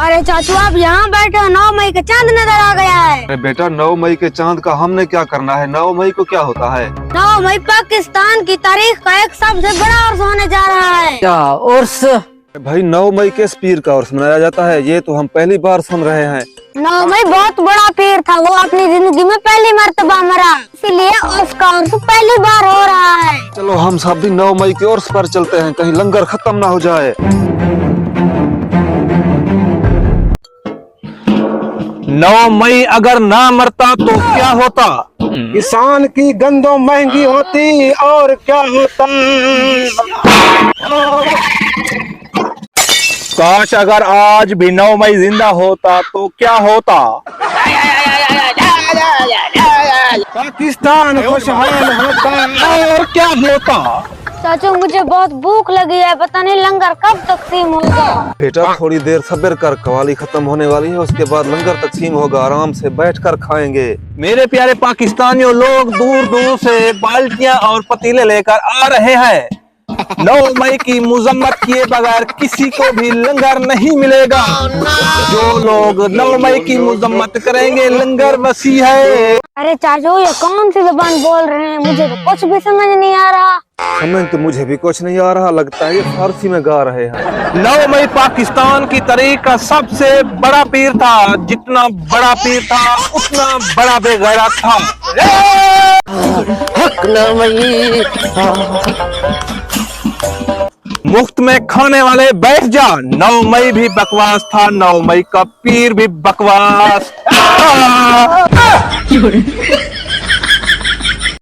अरे चाचू आप यहाँ बैठे, 9 मई का चांद नजर आ गया है। अरे बेटा 9 मई के चांद का हमने क्या करना है? 9 मई को क्या होता है? 9 मई पाकिस्तान की तारीख का एक सबसे बड़ा उर्स होने जा रहा है। क्या उर्स? भाई 9 मई के पीर का उर्स मनाया जाता है, ये तो हम पहली बार सुन रहे हैं। 9 मई बहुत बड़ा पीर था, वो अपनी जिंदगी में पहली मर्तबा मरा, इसीलिए उसका उर्स पहली बार हो रहा है। चलो हम सब भी 9 मई के उर्स पर चलते हैं, कहीं लंगर खत्म ना हो जाए। 9 मई अगर ना मरता तो क्या होता? किसान की गंदम महंगी होती और क्या होता। काश अगर आज भी 9 मई जिंदा होता तो क्या होता? पाकिस्तान खुशहाल होता और क्या होता। चाचू मुझे बहुत भूख लगी है, पता नहीं लंगर कब तकसीम होगा। बेटा थोड़ी देर सब्र कर, कवाली खत्म होने वाली है, उसके बाद लंगर तकसीम होगा, आराम से बैठकर खाएंगे। मेरे प्यारे पाकिस्तानियों, लोग दूर दूर से बाल्टियां और पतीले लेकर आ रहे हैं। 9 मई की मुजम्मत किए बगैर किसी को भी लंगर नहीं मिलेगा। जो लोग 9 मई की मुजम्मत करेंगे, लंगर वसी है। अरे चाचू ये कौन सी जुबान बोल रहे हैं, मुझे तो कुछ भी समझ नहीं आ रहा। समझ तो मुझे भी कुछ नहीं आ रहा, लगता है ये फारसी में गा रहे हैं। 9 मई पाकिस्तान की तारीख का सबसे बड़ा पीर था। जितना बड़ा पीर था उतना बड़ा बेगैरत था। हक 9 मई। मुफ्त में खाने वाले बैठ जा। 9 मई भी बकवास था, 9 मई का पीर भी बकवास।